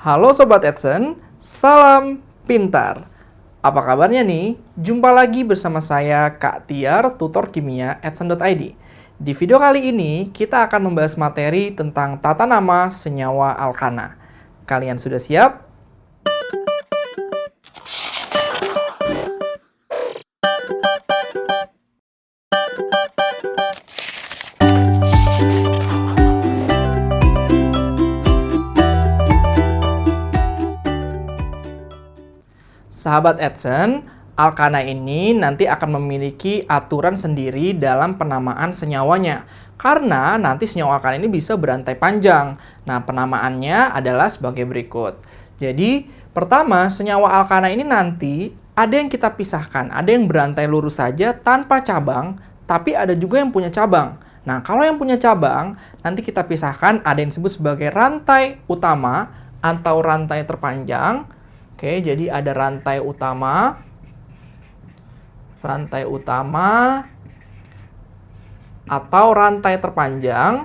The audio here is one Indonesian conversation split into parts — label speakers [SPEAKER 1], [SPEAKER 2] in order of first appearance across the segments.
[SPEAKER 1] Halo Sobat Edson, salam pintar. Apa kabarnya nih? Jumpa lagi bersama saya Kak Tiar, tutor kimia Edson.id. Di video kali ini, kita akan membahas materi tentang tata nama senyawa alkana. Kalian sudah siap? Sahabat Edson, alkana ini nanti akan memiliki aturan sendiri dalam penamaan senyawanya. Karena nanti senyawa alkana ini bisa berantai panjang. Nah, penamaannya adalah sebagai berikut. Jadi, pertama, senyawa alkana ini nanti ada yang kita pisahkan. Ada yang berantai lurus saja tanpa cabang, tapi ada juga yang punya cabang. Nah, kalau yang punya cabang, nanti kita pisahkan ada yang disebut sebagai rantai utama atau rantai terpanjang. Oke, jadi ada rantai utama atau rantai terpanjang,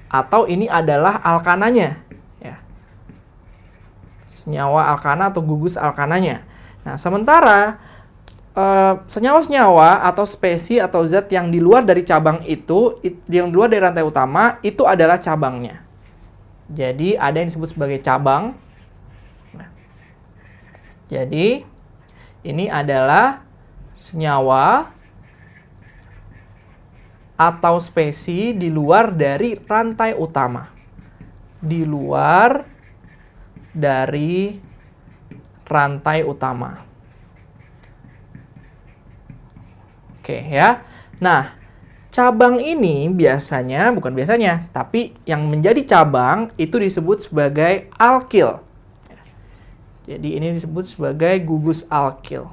[SPEAKER 1] atau ini adalah alkananya, ya. Senyawa alkana atau gugus alkananya. Nah, sementara senyawa-senyawa atau spesies atau zat yang di luar dari cabang itu, yang di luar dari rantai utama, itu adalah cabangnya. Jadi, ada yang disebut sebagai cabang. Nah, jadi, ini adalah senyawa atau spesies di luar dari rantai utama. Di luar dari rantai utama. Oke ya. Nah, cabang ini tapi yang menjadi cabang itu disebut sebagai alkil. Jadi ini disebut sebagai gugus alkil.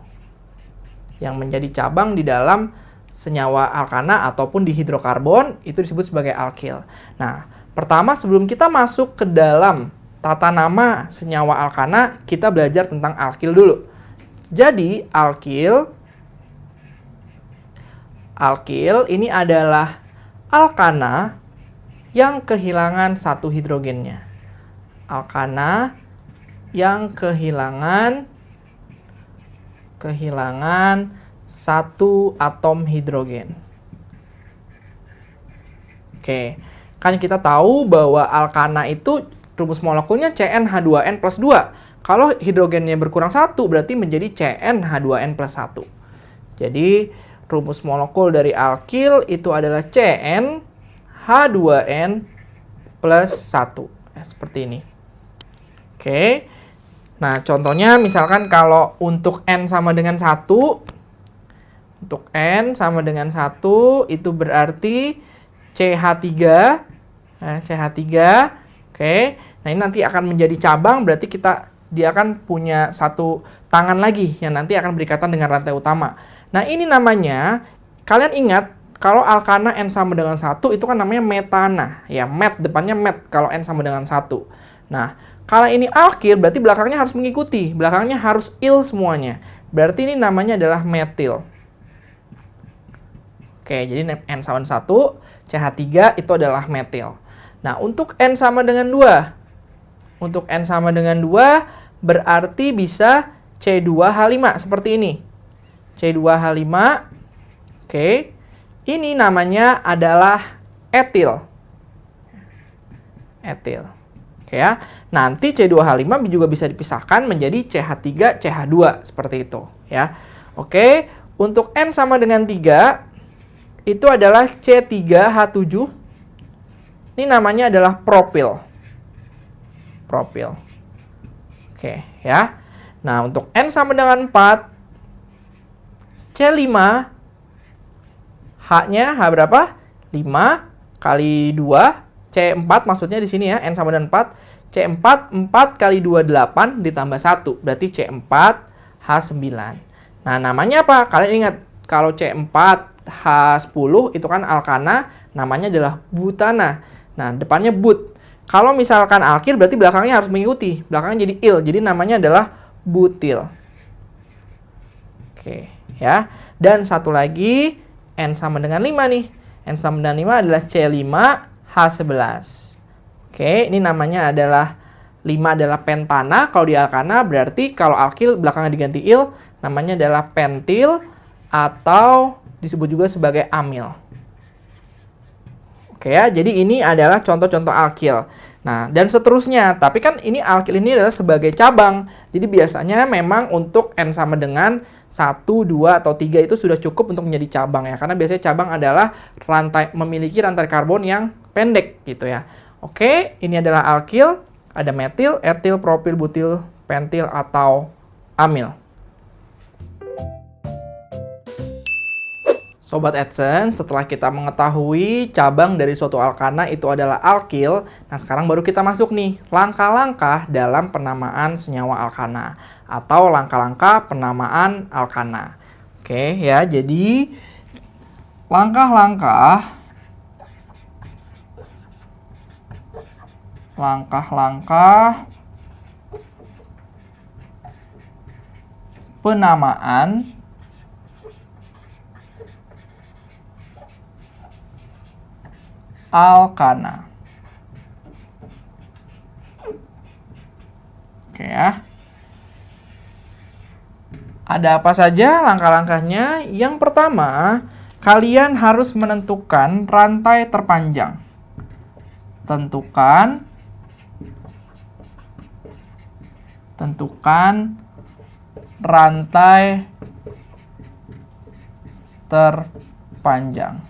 [SPEAKER 1] Yang menjadi cabang di dalam senyawa alkana ataupun di hidrokarbon itu disebut sebagai alkil. Nah, pertama sebelum kita masuk ke dalam tata nama senyawa alkana, kita belajar tentang alkil dulu. Jadi, alkil ini adalah alkana yang kehilangan satu hidrogennya. Alkana yang kehilangan satu atom hidrogen. Oke, kan kita tahu bahwa alkana itu rumus molekulnya CnH2n plus 2. Kalau hidrogennya berkurang 1 berarti menjadi CnH2n plus 1. Jadi rumus molekul dari alkil itu adalah CnH2n plus 1. Seperti ini. Oke. Nah, contohnya misalkan kalau untuk N sama dengan 1, itu berarti CH3. Nah, CH3. Oke. Nah, ini nanti akan menjadi cabang, berarti dia akan punya satu tangan lagi yang nanti akan berikatan dengan rantai utama. Nah, ini namanya, kalian ingat, kalau alkana N sama dengan 1, itu kan namanya metana. Ya, depannya met, kalau N sama dengan 1. Nah, kalau ini alkil, berarti belakangnya harus mengikuti. Belakangnya harus il semuanya. Berarti ini namanya adalah metil. Oke, jadi N sama dengan 1, CH3 itu adalah metil. Nah, untuk N sama dengan 2. Untuk N sama dengan 2, berarti bisa C2H5, seperti ini. C2H5, oke. Ini namanya adalah etil. Oke ya. Nanti C2H5 juga bisa dipisahkan menjadi CH3, CH2, seperti itu. Ya. Oke, untuk N sama dengan 3, itu adalah C3H7. Ini namanya adalah propil. Oke, ya. Nah, untuk N sama dengan 4, C5, H-nya H berapa? 5 kali 2, C4 maksudnya di sini ya, N sama dengan 4. C4, 4 kali 2, 8 ditambah 1, berarti C4, H9. Nah, namanya apa? Kalian ingat, kalau C4, H10 itu kan alkana, namanya adalah butana. Nah, depannya but. Kalau misalkan alkil, berarti belakangnya harus mengikuti. Belakangnya jadi il, jadi namanya adalah butil. Oke. Ya, dan satu lagi N sama dengan 5 nih. N sama dengan 5 adalah C5H11. Oke, ini namanya adalah 5 adalah pentana. Kalau di alkana berarti kalau alkil belakangnya diganti il, namanya adalah pentil atau disebut juga sebagai amil. Oke ya, jadi ini adalah contoh-contoh alkil. Nah, dan seterusnya. Tapi kan ini alkil ini adalah sebagai cabang. Jadi biasanya memang untuk N sama dengan 1, 2, atau 3 itu sudah cukup untuk menjadi cabang ya. Karena biasanya cabang adalah memiliki rantai karbon yang pendek gitu ya. Oke, ini adalah alkil. Ada metil, etil, propil, butil, pentil, atau amil. Sobat Adsense, setelah kita mengetahui cabang dari suatu alkana itu adalah alkil, nah sekarang baru kita masuk nih langkah-langkah dalam penamaan senyawa alkana atau langkah-langkah penamaan alkana. Oke ya, jadi langkah-langkah penamaan alkana. Oke ya. Ada apa saja langkah-langkahnya? Yang pertama, kalian harus menentukan rantai terpanjang. Tentukan rantai terpanjang.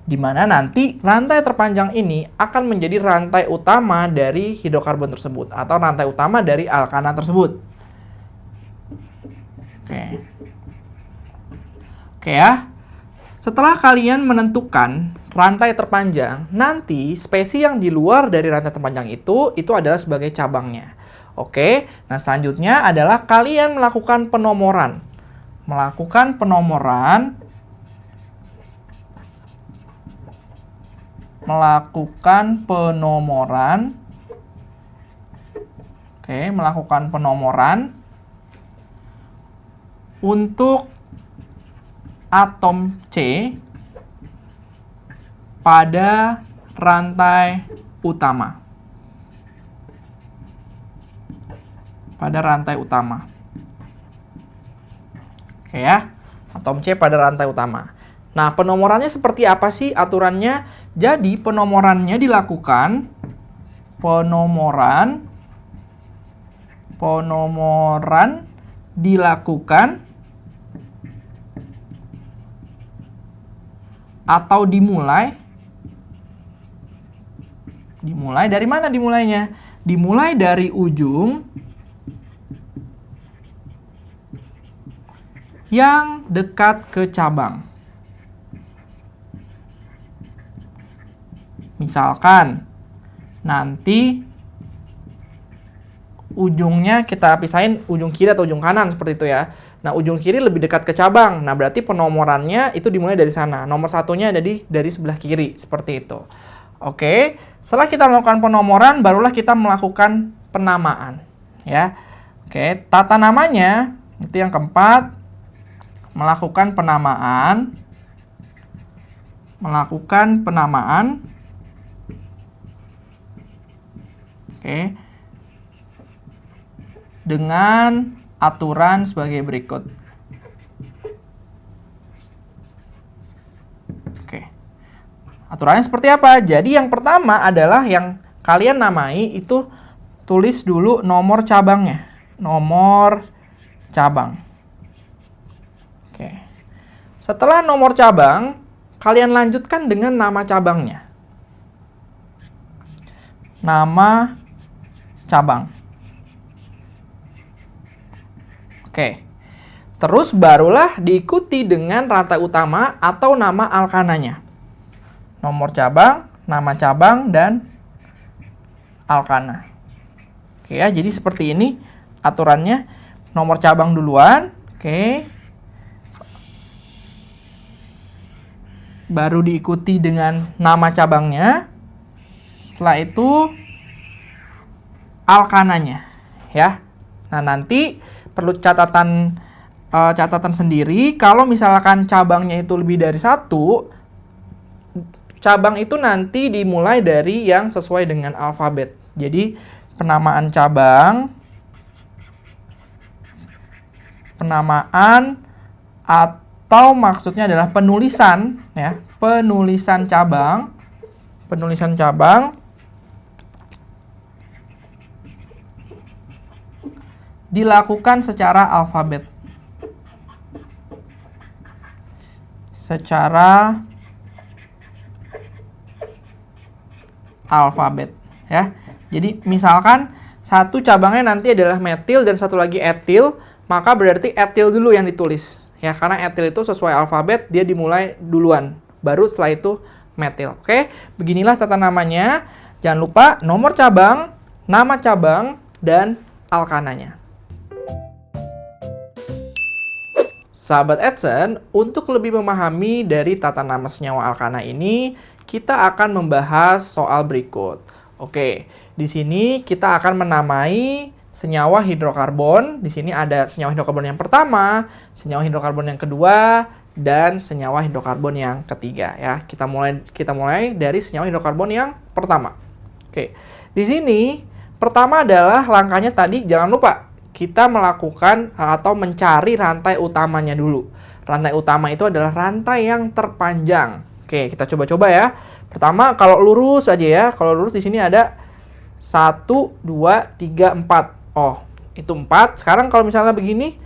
[SPEAKER 1] Di mana nanti rantai terpanjang ini akan menjadi rantai utama dari hidrokarbon tersebut atau rantai utama dari alkana tersebut. Oke ya. Setelah kalian menentukan rantai terpanjang, nanti spesies yang di luar dari rantai terpanjang itu adalah sebagai cabangnya. Oke. Nah, selanjutnya adalah kalian melakukan penomoran. Melakukan penomoran untuk atom C pada rantai utama. Oke ya, atom C pada rantai utama. Nah, penomorannya seperti apa sih aturannya? Jadi, penomorannya dilakukan atau dimulai dari mana dimulainya? Dimulai dari ujung yang dekat ke cabang. Misalkan nanti ujungnya kita pisahin ujung kiri atau ujung kanan seperti itu ya. Nah, ujung kiri lebih dekat ke cabang. Nah, berarti penomorannya itu dimulai dari sana. Nomor satunya ada dari sebelah kiri seperti itu. Oke, setelah kita melakukan penomoran barulah kita melakukan penamaan ya. Oke, tata namanya itu yang keempat, melakukan penamaan dengan aturan sebagai berikut. Aturannya seperti apa? Jadi yang pertama adalah yang kalian namai itu tulis dulu nomor cabangnya. Nomor cabang. Setelah nomor cabang, kalian lanjutkan dengan nama cabangnya. Nama cabang. Terus barulah diikuti dengan rantai utama atau nama alkananya. Nomor cabang, nama cabang, dan alkana. Ya, jadi seperti ini aturannya. Nomor cabang duluan. Baru diikuti dengan nama cabangnya. Setelah itu alkananya. Ya. Nah, nanti perlu catatan catatan sendiri, kalau misalkan cabangnya itu lebih dari satu, cabang itu nanti dimulai dari yang sesuai dengan alfabet. Jadi penamaan cabang, penamaan atau maksudnya adalah penulisan, ya, penulisan cabang dilakukan secara alfabet. Ya. Jadi misalkan satu cabangnya nanti adalah metil dan satu lagi etil, maka berarti etil dulu yang ditulis. Ya, karena etil itu sesuai alfabet, dia dimulai duluan. Baru setelah itu metil. Oke, beginilah tata namanya. Jangan lupa nomor cabang, nama cabang, dan alkananya. Sahabat Edson, untuk lebih memahami dari tata nama senyawa alkana ini, kita akan membahas soal berikut. Oke, di sini kita akan menamai senyawa hidrokarbon. Di sini ada senyawa hidrokarbon yang pertama, senyawa hidrokarbon yang kedua, dan senyawa hidrokarbon yang ketiga. Ya, kita mulai dari senyawa hidrokarbon yang pertama. Oke, di sini pertama adalah langkahnya tadi, jangan lupa kita melakukan atau mencari rantai utamanya dulu. Rantai utama itu adalah rantai yang terpanjang. Oke, kita coba-coba ya. Pertama, kalau lurus aja ya. Kalau lurus di sini ada 1, 2, 3, 4. Oh, itu 4. Sekarang kalau misalnya begini,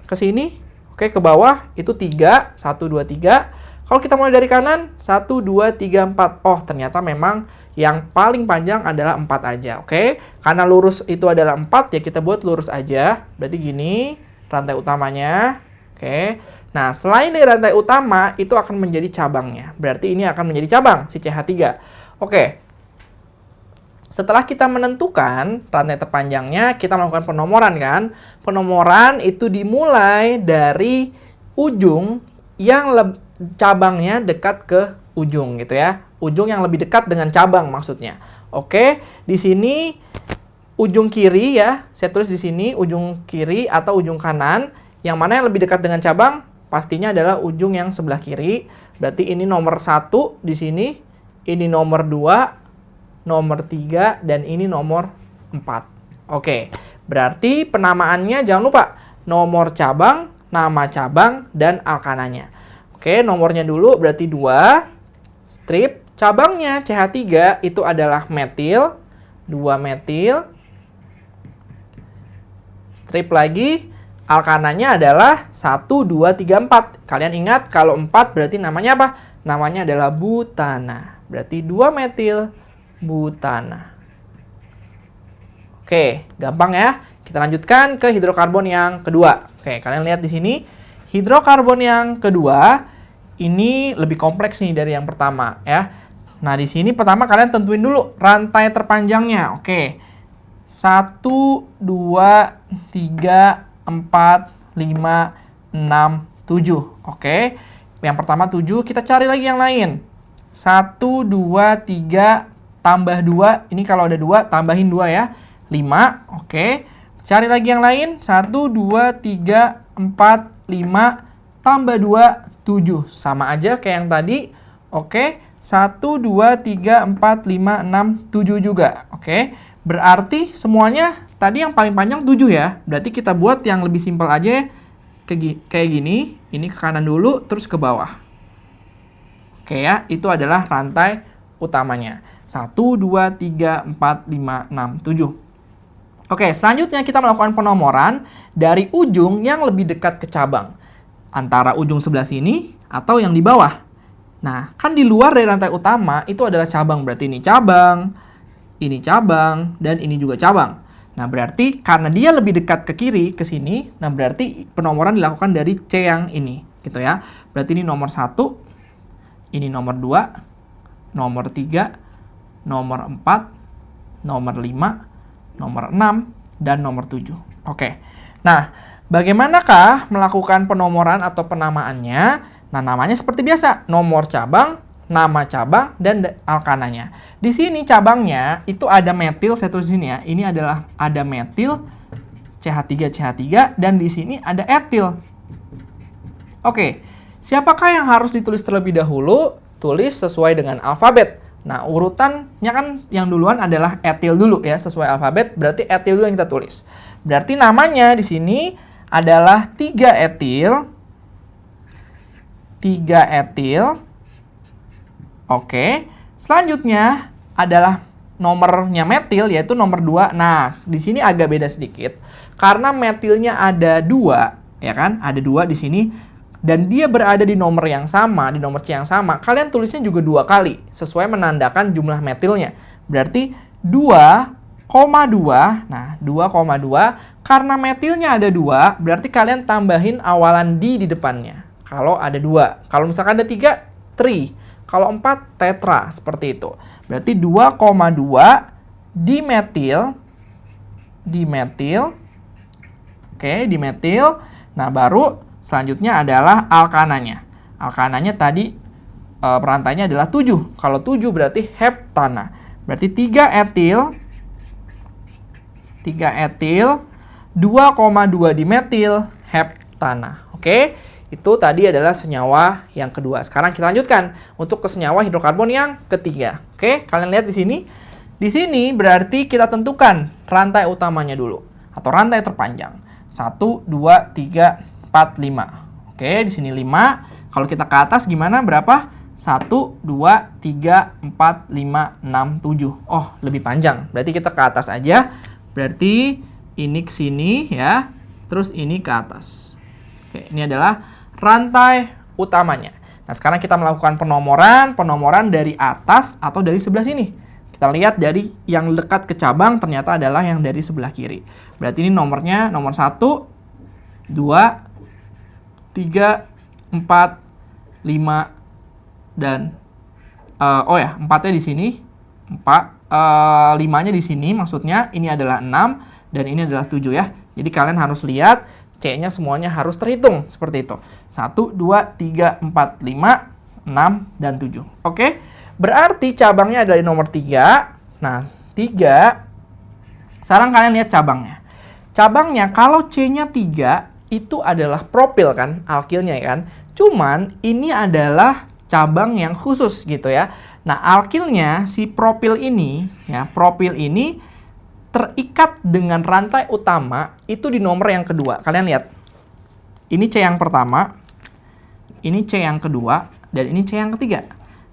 [SPEAKER 1] ke sini, oke, ke bawah, itu 3. 1, 2, 3. Kalau kita mulai dari kanan, 1, 2, 3, 4. Oh, ternyata memang yang paling panjang adalah 4 aja, oke? Karena lurus itu adalah 4, ya kita buat lurus aja. Berarti gini, rantai utamanya, oke? Nah, selain dari rantai utama, itu akan menjadi cabangnya. Berarti ini akan menjadi cabang, si CH3. Oke. Setelah kita menentukan rantai terpanjangnya, kita melakukan penomoran kan? Penomoran itu dimulai dari ujung yang cabangnya dekat ke ujung gitu ya. Ujung yang lebih dekat dengan cabang maksudnya. Oke, di sini ujung kiri ya. Saya tulis di sini ujung kiri atau ujung kanan. Yang mana yang lebih dekat dengan cabang? Pastinya adalah ujung yang sebelah kiri. Berarti ini nomor 1 di sini. Ini nomor 2, nomor 3, dan ini nomor 4. Oke, berarti penamaannya jangan lupa. Nomor cabang, nama cabang, dan alkananya. Oke, nomornya dulu berarti 2. Strip. Cabangnya CH3 itu adalah metil, 2 metil. Strip lagi, alkananya adalah 1, 2, 3, 4. Kalian ingat kalau 4 berarti namanya apa? Namanya adalah butana. Berarti 2 metil butana. Oke, gampang ya. Kita lanjutkan ke hidrokarbon yang kedua. Oke, kalian lihat di sini. Hidrokarbon yang kedua ini lebih kompleks nih dari yang pertama ya. Nah, di sini pertama kalian tentuin dulu rantai terpanjangnya. Oke. 1, 2, 3, 4, 5, 6, 7. Oke. Yang pertama 7, kita cari lagi yang lain. 1, 2, 3, tambah 2. Ini kalau ada 2, tambahin 2 ya. 5. Oke. Cari lagi yang lain. 1, 2, 3, 4, 5, tambah 2, 7. Sama aja kayak yang tadi. Oke. 1, 2, 3, 4, 5, 6, 7 juga. Oke. Berarti semuanya tadi yang paling panjang 7 ya. Berarti kita buat yang lebih simpel aja kayak gini. Ini ke kanan dulu, terus ke bawah. Oke ya, itu adalah rantai utamanya. 1, 2, 3, 4, 5, 6, 7. Oke, selanjutnya kita melakukan penomoran dari ujung yang lebih dekat ke cabang. Antara ujung sebelah sini atau yang di bawah. Nah, kan di luar dari rantai utama itu adalah cabang. Berarti ini cabang, dan ini juga cabang. Nah, berarti karena dia lebih dekat ke kiri, ke sini, nah berarti penomoran dilakukan dari C yang ini, gitu ya. Berarti ini nomor 1, ini nomor 2, nomor 3, nomor 4, nomor 5, nomor 6, dan nomor 7. Oke. Nah, bagaimanakah melakukan penomoran atau penamaannya? Nah, namanya seperti biasa, nomor cabang, nama cabang, dan alkananya. Di sini cabangnya itu ada metil, saya tulis sini ya. Ini adalah ada metil, CH3, CH3, dan di sini ada etil. Oke, siapakah yang harus ditulis terlebih dahulu? Tulis sesuai dengan alfabet. Nah, urutannya kan yang duluan adalah etil dulu ya, sesuai alfabet, berarti etil dulu yang kita tulis. Berarti namanya di sini adalah 3 etil. 3 etil. Oke, selanjutnya adalah nomornya metil, yaitu nomor 2. Nah, di sini agak beda sedikit. Karena metilnya ada 2, ya kan? Ada 2 di sini. Dan dia berada di nomor yang sama, di nomor C yang sama. Kalian tulisnya juga 2 kali, sesuai menandakan jumlah metilnya. Berarti 2,2. Nah, 2,2. Karena metilnya ada 2, berarti kalian tambahin awalan di depannya. Kalau ada 2. Kalau misalkan ada 3, tri. Kalau 4, tetra. Seperti itu. Berarti 2,2 dimetil. Dimetil. Oke, dimetil. Nah, baru selanjutnya adalah alkananya. Alkananya tadi perantainya adalah 7. Kalau 7 berarti heptana. Berarti 3 etil. 3 etil. 2,2 dimetil heptana. Oke, itu tadi adalah senyawa yang kedua. Sekarang kita lanjutkan untuk ke senyawa hidrokarbon yang ketiga. Oke, kalian lihat di sini. Di sini berarti kita tentukan rantai utamanya dulu atau rantai terpanjang. 1, 2, 3, 4, 5. Oke, di sini 5. Kalau kita ke atas gimana? Berapa? 1, 2, 3, 4, 5, 6, 7. Oh, lebih panjang. Berarti kita ke atas aja. Berarti ini ke sini ya. Terus ini ke atas. Oke, ini adalah rantai utamanya. Nah, sekarang kita melakukan penomoran dari atas atau dari sebelah sini. Kita lihat dari yang dekat ke cabang ternyata adalah yang dari sebelah kiri. Berarti ini nomornya nomor 1, 2, 3, 4, 5, dan 4-nya di sini, 5-nya di sini, maksudnya ini adalah 6 dan ini adalah 7 ya. Jadi kalian harus lihat C-nya semuanya harus terhitung seperti itu. 1, 2, 3, 4, 5, 6, dan 7. Oke, berarti cabangnya adalah nomor 3. Nah, 3. Sekarang kalian lihat cabangnya. Cabangnya kalau C-nya 3, itu adalah propil kan, alkilnya kan. Cuman ini adalah cabang yang khusus gitu ya. Nah, alkilnya si propil ini ya, propil ini terikat dengan rantai utama itu di nomor yang kedua. Kalian lihat. Ini C yang pertama, ini C yang kedua, dan ini C yang ketiga.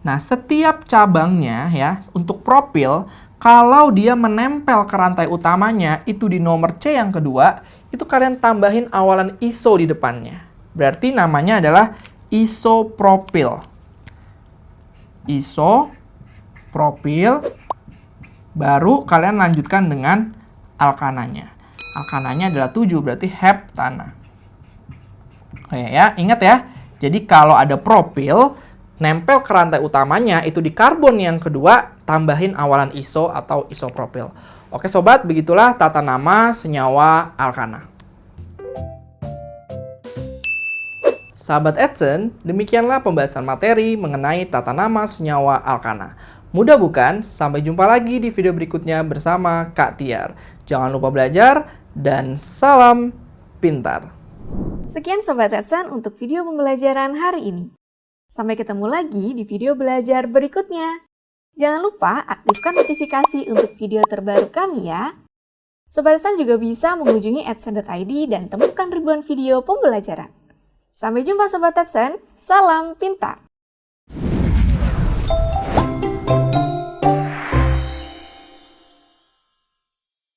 [SPEAKER 1] Nah, setiap cabangnya ya untuk propil kalau dia menempel ke rantai utamanya itu di nomor C yang kedua, itu kalian tambahin awalan iso di depannya. Berarti namanya adalah isopropil. Isopropil. Baru kalian lanjutkan dengan alkananya. Alkananya adalah 7, berarti heptana. Oke ya, ingat ya. Jadi kalau ada propil, nempel ke rantai utamanya itu di karbon yang kedua, tambahin awalan iso atau isopropil. Oke sobat, begitulah tata nama senyawa alkana. Sahabat Edson, demikianlah pembahasan materi mengenai tata nama senyawa alkana. Mudah bukan? Sampai jumpa lagi di video berikutnya bersama Kak Tiar. Jangan lupa belajar dan salam pintar.
[SPEAKER 2] Sekian Sobat Edson untuk video pembelajaran hari ini. Sampai ketemu lagi di video belajar berikutnya. Jangan lupa aktifkan notifikasi untuk video terbaru kami ya. Sobat Edson juga bisa mengunjungi edson.id dan temukan ribuan video pembelajaran. Sampai jumpa Sobat Edson, salam pintar!